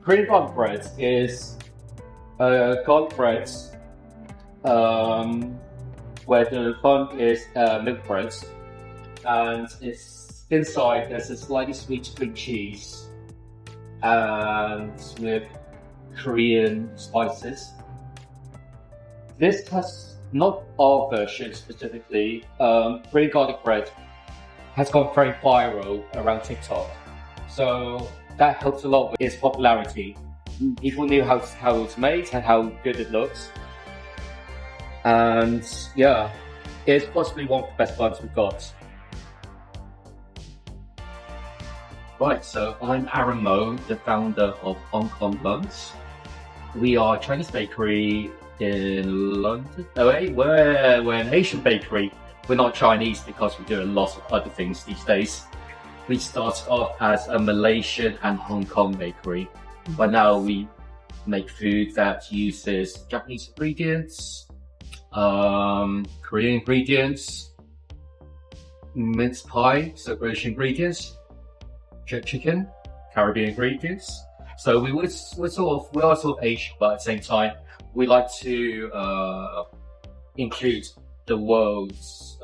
Korean garlic bread is garlic bread um, where the bun is milk bread, and it's inside there's a slightly sweet cream cheese and with Korean spices. This has not our version specifically. Korean garlic bread has gone very viral around TikTok, so that helps a lot with its popularity. People knew how it's made and how good it looks, and yeah, it's possibly one of the best buns we've got. Right, so I'm Aaron Mo, the founder of Ong Ong Buns. We are a Chinese bakery in London. Oh, wait, we're an Asian bakery. We're not Chinese because we do a lot of other things these days. We started off as a Malaysian and Hong Kong bakery, but now we make food that uses Japanese ingredients, Korean ingredients, mince pie, so British ingredients, jerk chicken, Caribbean ingredients. So we're sort of Asian, but at the same time, we like to include the world's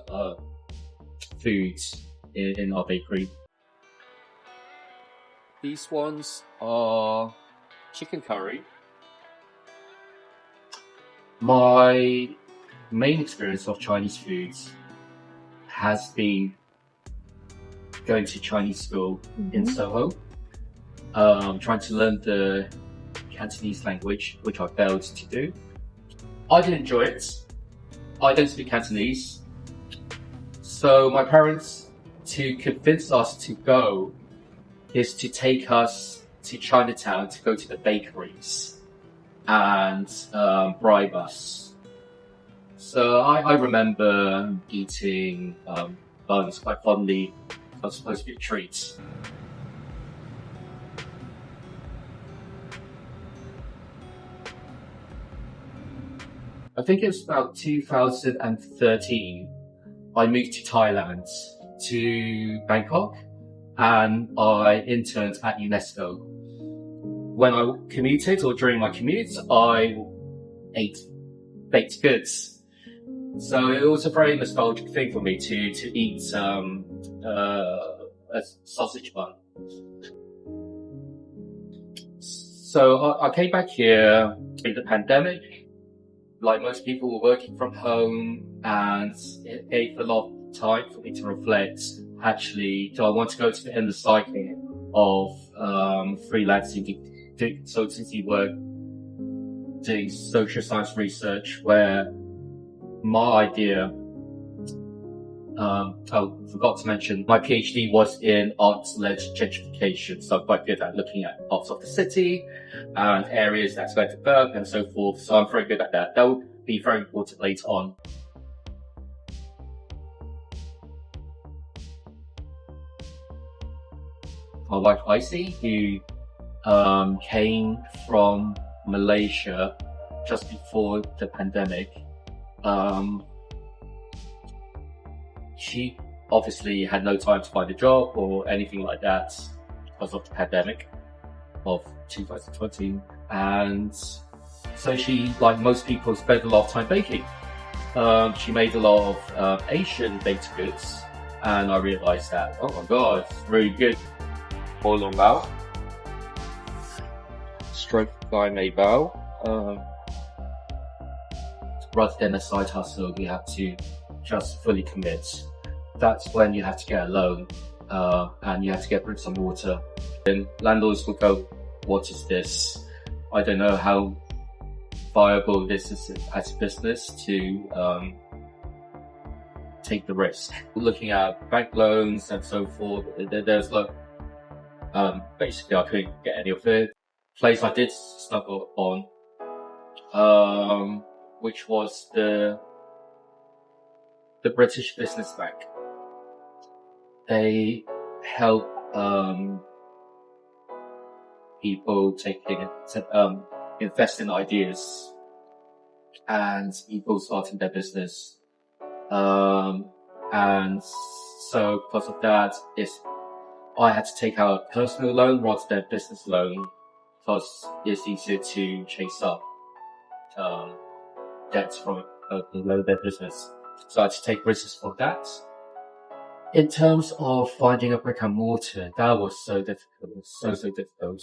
foods in our bakery. These ones are chicken curry. My main experience of Chinese foods has been going to Chinese school in Soho, trying to learn the Cantonese language, which I failed to do. I did enjoy it. I don't speak Cantonese, so my parents, to convince us to go, is to take us to Chinatown to go to the bakeries and bribe us. So I remember eating buns quite fondly. It was supposed to be a treat. I think it was about 2013. I moved to Thailand, to Bangkok, and I interned at UNESCO. When I commuted, or during my commute, I ate baked goods. So it was a very nostalgic thing for me to eat a sausage bun. So I came back here during the pandemic. Like most people were working from home, and it gave a lot of time for me to reflect. Actually, do I want to go to the end of the cycle of freelancing, doing consultancy work, doing social science research, where my idea, I forgot to mention, my PhD was in arts-led gentrification, so I'm quite good at looking at parts of the city and areas that's going to develop and so forth, so I'm very good at that. That will be very important later on. My wife Icy, who came from Malaysia just before the pandemic. She obviously had no time to find a job or anything like that because of the pandemic of 2020. And so she, like most people, spent a lot of time baking. She made a lot of Asian baked goods, and I realized that, oh my god, it's really good. Bo Long Bao, stroke by Mei Bao. Rather than a side hustle, you have to just fully commit. That's when you have to get a loan, and you have to get bricks and mortar. Then landlords will go, what is this? I don't know how viable this is as a business to take the risk. Looking at bank loans and so forth, there's like, basically I couldn't get any of it. Place I did stumble on, which was the British Business Bank. They help people invest in ideas and people starting their business. And so because of that, I had to take out a personal loan rather than a business loan. because it's easier to chase up debts from below their business. So I had to take risks for that. In terms of finding a brick and mortar, that was so difficult, so difficult.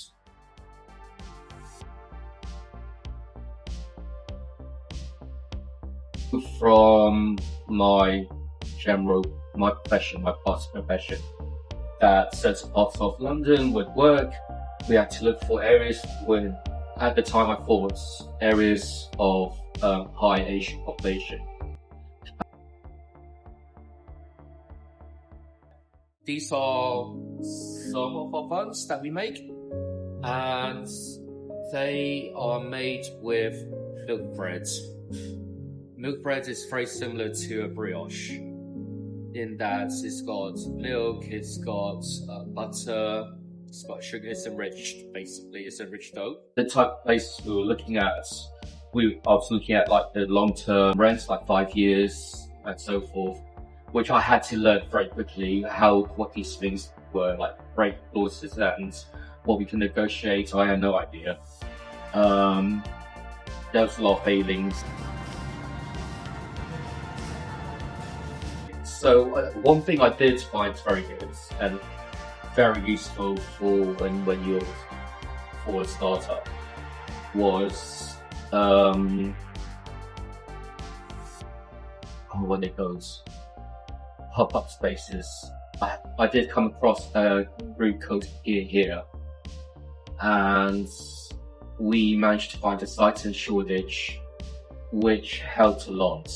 From my profession, my past profession, that certain parts of London would work. We had to look for areas with, at the time I thought, areas of high Asian population. These are some of our buns that we make, and they are made with milk bread. Milk bread is very similar to a brioche in that it's got milk, it's got butter, it's got sugar, it's enriched, basically, it's enriched dough. The type of places we were looking at, I was looking at like the long-term rents, like 5 years and so forth, which I had to learn very quickly what these things were, like rent clauses and what we can negotiate. I had no idea. There was a lot of failings. So one thing I did find very good and very useful for when you're for a startup was when it goes pop-up spaces. I did come across a group called Here, and we managed to find a site in Shoreditch which helped a lot.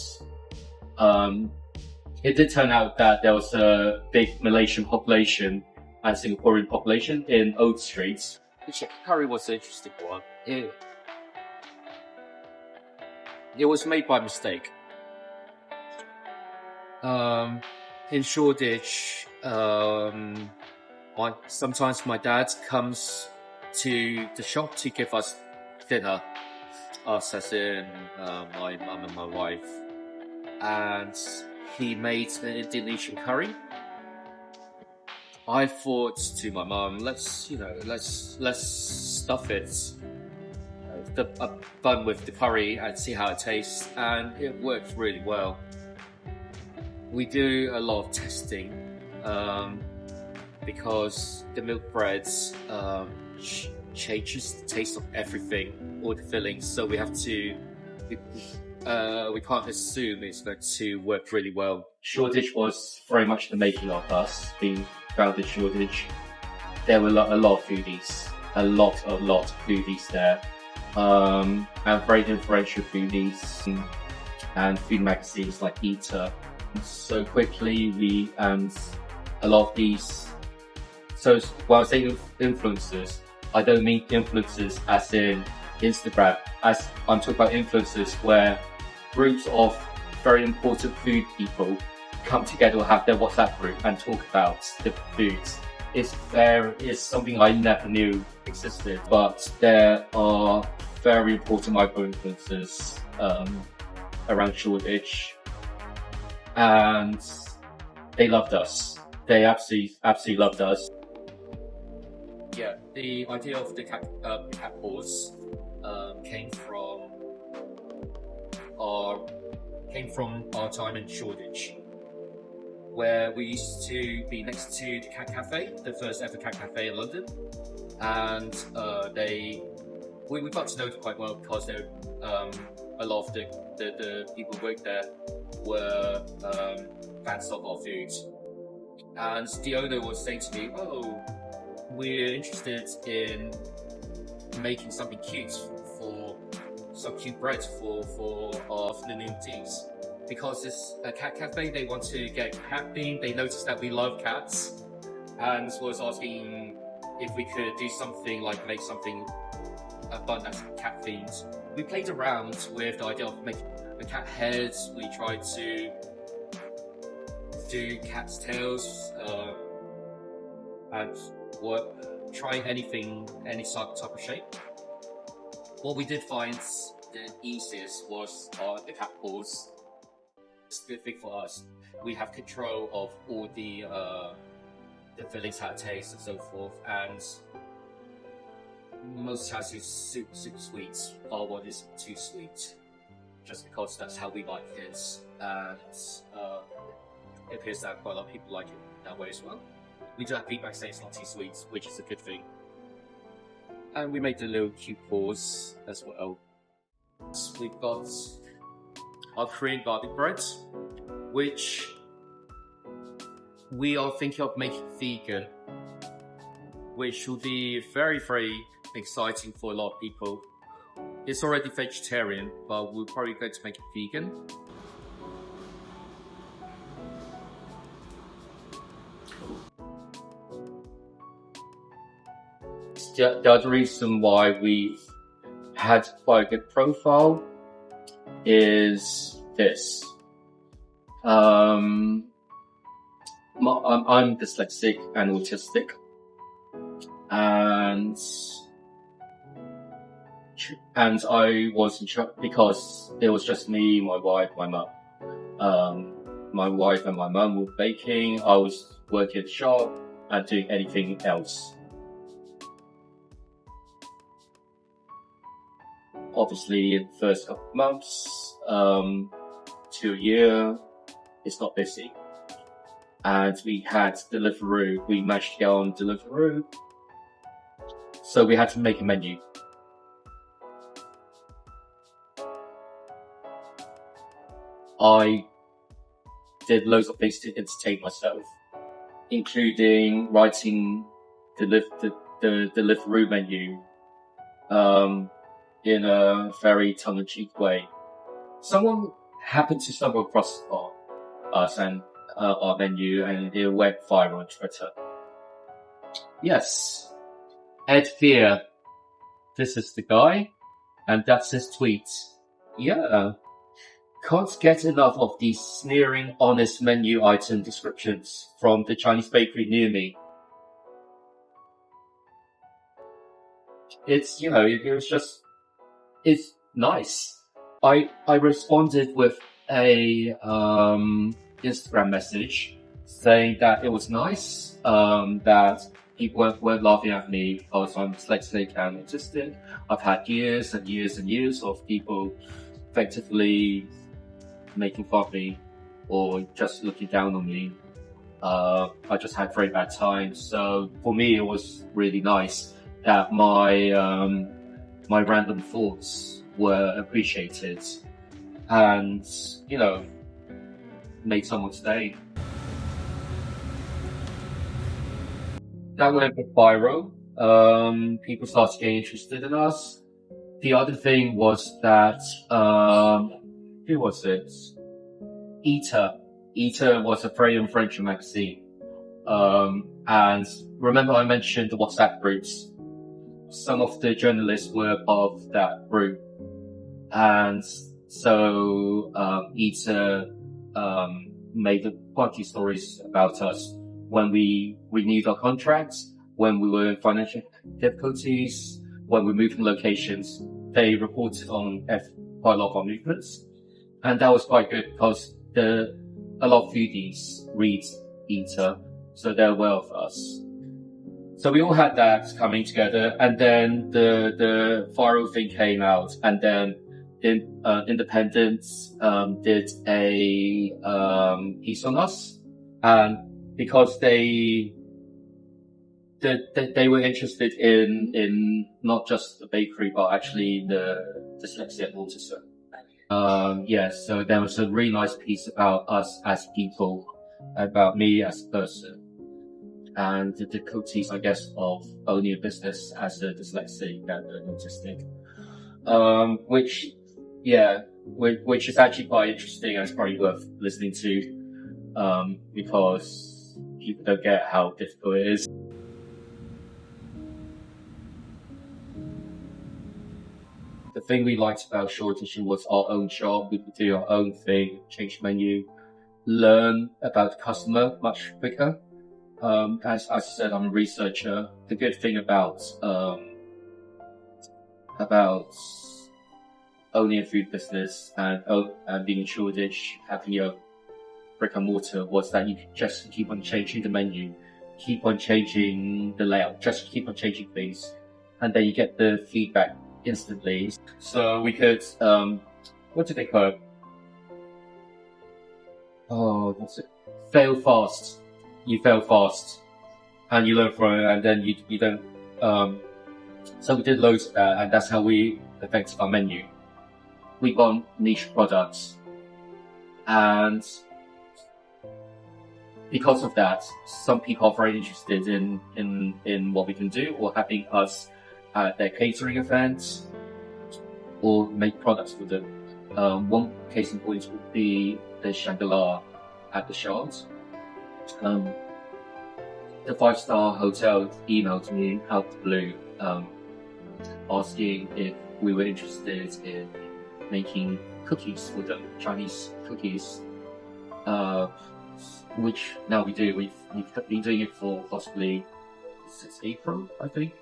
It did turn out that there was a big Malaysian population and Singaporean population in Old Street. The chicken curry was an interesting one. It was made by mistake. In Shoreditch, sometimes my dad comes to the shop to give us dinner, us as in my mum and my wife, and he made an Indonesian curry. I thought to my mum, let's stuff it, a bun with the curry and see how it tastes, and it worked really well. We do a lot of testing because the milk breads changes the taste of everything, all the fillings. So we have to. We can't assume it's going to work really well. Shoreditch was very much the making of us, being founded Shoreditch. There were a lot of foodies, a lot of foodies there, and very influential foodies and food magazines like Eater. So quickly and a lot of these. So while I say influencers, I don't mean influencers as in Instagram. As I'm talking about influencers where groups of very important food people come together or have their WhatsApp group and talk about different foods. It's something I never knew existed, but there are very important micro-influencers around Shoreditch, and they loved us. They absolutely loved us. Yeah, the idea of the cat paws came from our time in Shoreditch, where we used to be next to the Cat Cafe, the first ever Cat Cafe in London, and we got to know it quite well because a lot of the people who worked there were fans of our food, and the owner was saying to me, "Oh, we're interested in making something cute for some cute bread for our afternoon teas. Because it's a cat cafe, they want to get cat themed. They noticed that we love cats and was asking if we could do something like make something a bun that's cat themed. We played around with the idea of making the cat heads. We tried to do cat's tails and trying anything, any type of shape. What we did find the easiest was the cat paws. It's a good thing for us. We have control of all the fillings, how it tastes and so forth, and most times it's super sweet. Our one is too sweet, just because that's how we like it, and it appears that quite a lot of people like it that way as well. We do have feedback saying it's not too sweet, which is a good thing. And we made the little cute paws as well. We've got our Korean garlic bread, which we are thinking of making vegan, which will be very exciting for a lot of people. It's already vegetarian, but we're probably going to make it vegan. The other reason why we've had quite a good profile is this. I'm dyslexic and autistic, and I was in shock because it was just me, my wife, my mum. My wife and my mum were baking. I was working at the shop and doing anything else. Obviously, in the first couple of months to a year, it's not busy. And we had Deliveroo. We managed to get on Deliveroo. So we had to make a menu. I did loads of things to entertain myself, including writing the Deliveroo menu in a very tongue-in-cheek way. Someone happened to stumble across us and our menu, and it went viral on Twitter. Yes, Ed Fear. This is the guy, and that's his tweet. Yeah. Can't get enough of these sneering, honest menu item descriptions from the Chinese bakery near me. It's, it's nice. I responded with a Instagram message saying that it was nice, that people weren't laughing at me because I'm dyslexic and autistic. I've had years and years and years of people effectively making fun of me or just looking down on me. I just had very bad times. So for me, it was really nice that my random thoughts were appreciated and, made someone's day. That went viral. People started getting interested in us. The other thing was that, who was it? Eater. Eater was a very influential magazine. And remember I mentioned the WhatsApp groups. Some of the journalists were part of that group. And so, Eater, made quite a few stories about us when we renewed our contracts, when we were in financial difficulties, when we moved from locations. They reported on quite a lot of our movements. And that was quite good because a lot of foodies read Eater, so they're aware of us. So we all had that coming together, and then the viral thing came out, and then Independent did a piece on us, and because they were interested in not just the bakery but actually the dyslexia and autism. So there was a really nice piece about us as people, about me as a person, and the difficulties, I guess, of owning a business as a dyslexic and an autistic. Which is actually quite interesting and it's probably worth listening to, because people don't get how difficult it is. The thing we liked about Shoreditch was our own shop. We could do our own thing, change menu, learn about the customer much quicker. As I said, I'm a researcher. The good thing about owning a food business and being in Shoreditch, having your brick and mortar, was that you could just keep on changing the menu, keep on changing the layout, just keep on changing things. and then you get the feedback instantly. So we could, what do they call it? Oh, what's it? Fail fast. You fail fast, and you learn from it, and then you don't. So we did loads of that, and that's how we affected our menu. We got niche products, and because of that, some people are very interested in what we can do, or having us at their catering events, or make products for them. One case in point would be the Shangri-La at the Shard. The 5-star hotel emailed me out of the blue, asking if we were interested in making cookies for them, Chinese cookies, which now we do. We've been doing it for possibly since April, I think,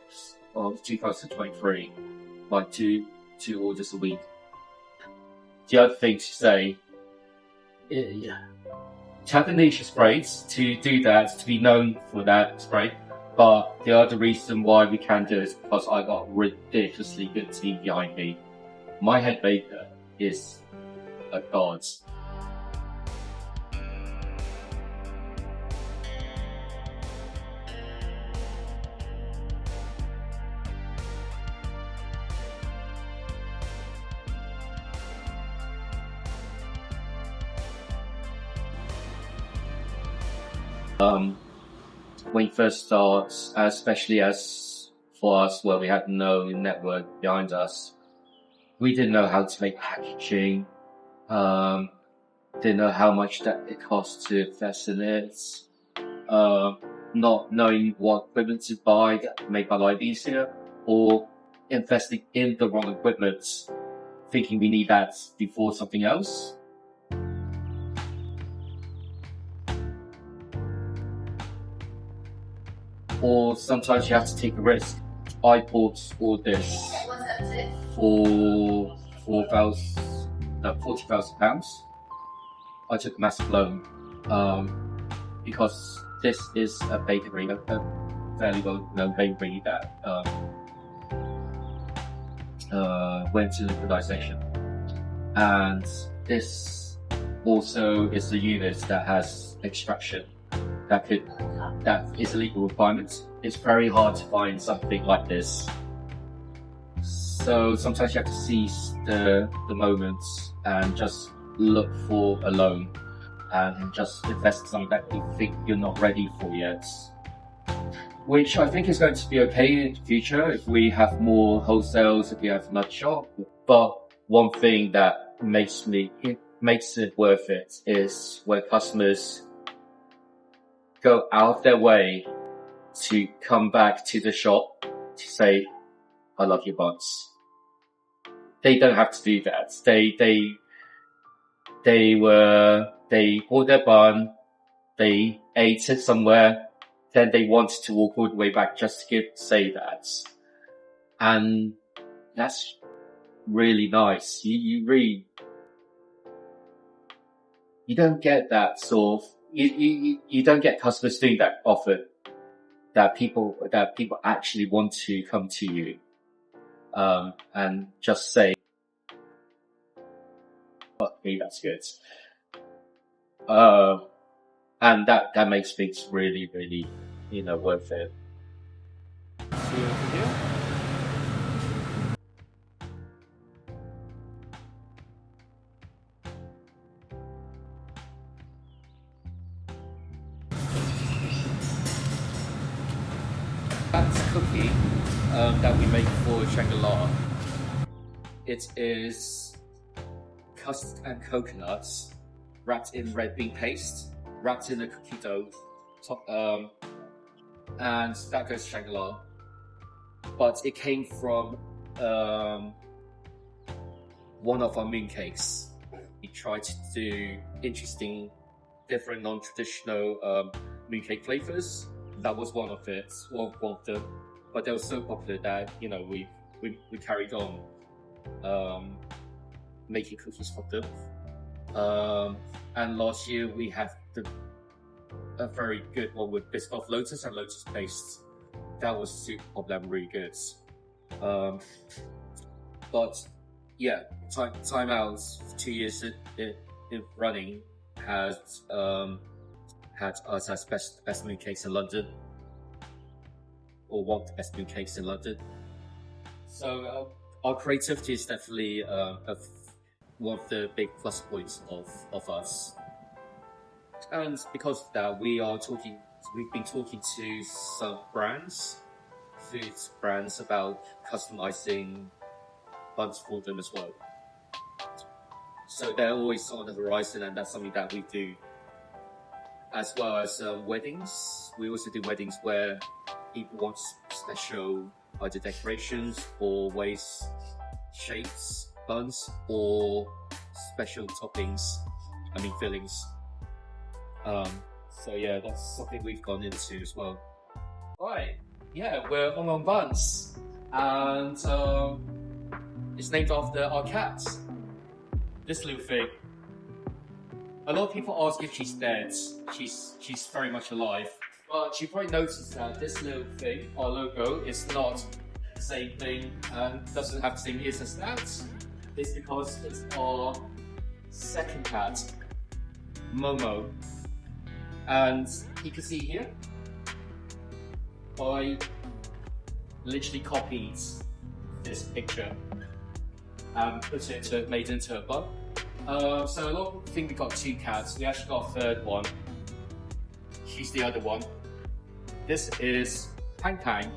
of 2023, like two orders a week. The other thing to say, to have a niche spread, to do that, to be known for that spread, but the other reason why we can do it is because I got ridiculously good team behind me. My head baker is a god. When you first start, especially as for us where we had no network behind us, we didn't know how to make packaging, didn't know how much that it cost to invest in it, not knowing what equipment to buy that would make my life easier, or investing in the wrong equipment, thinking we need that before something else. Or sometimes you have to take a risk. I bought all this for £40,000. I took a massive loan because this is a bakery, a fairly well-known bakery that went to liquidation, and this also is a unit that has extraction that is a legal requirement. It's very hard to find something like this. So sometimes you have to seize the moments and just look for a loan and just invest in something that you think you're not ready for yet. Which I think is going to be okay in the future if we have more wholesales, if we have another shop. But one thing that makes it worth it is when customers go out of their way to come back to the shop to say, I love your buns. They don't have to do that. They bought their bun, they ate it somewhere, then they wanted to walk all the way back just to say that. And that's really nice. You don't get that sort of, you don't get customers doing that often, that people actually want to come to you, and just say, okay, that's good. And that makes things really, really, worth it. See you over here. That's cookie that we make for Shangri-La. It is custard and coconuts wrapped in red bean paste, wrapped in a cookie dough, and that goes to Shangri-La. But it came from one of our mooncakes. We tried to do interesting, different, non-traditional mooncake flavors. That was one of them. But they were so popular that we carried on making cookies for them. And last year we had a very good one with biscuit of lotus and lotus paste. That was super popular and really good. Um, but yeah, Time Out's 2 years in running has had us as best mooncakes in London, or one of the best mooncakes in London. So our creativity is definitely one of the big plus points of us. And because of that, we've been talking to some food brands about customizing buns for them as well. So they're always on the horizon, and that's something that we do. As well as weddings. We also do weddings where people want special either decorations or ways, shapes, buns, or special toppings, fillings. So yeah, that's something we've gone into as well. Right, yeah, we're Ong Ong Buns, and it's named after our cat, this little thing. A lot of people ask if she's dead. She's very much alive, but you probably noticed that this little thing, our logo, is not the same thing and doesn't have the same ears as that. It's because it's our second cat, Momo. And you can see here, I literally copied this picture and made it into a bun. So a lot of people think we got two cats. We actually got a third one. She's the other one. This is Pang Pang.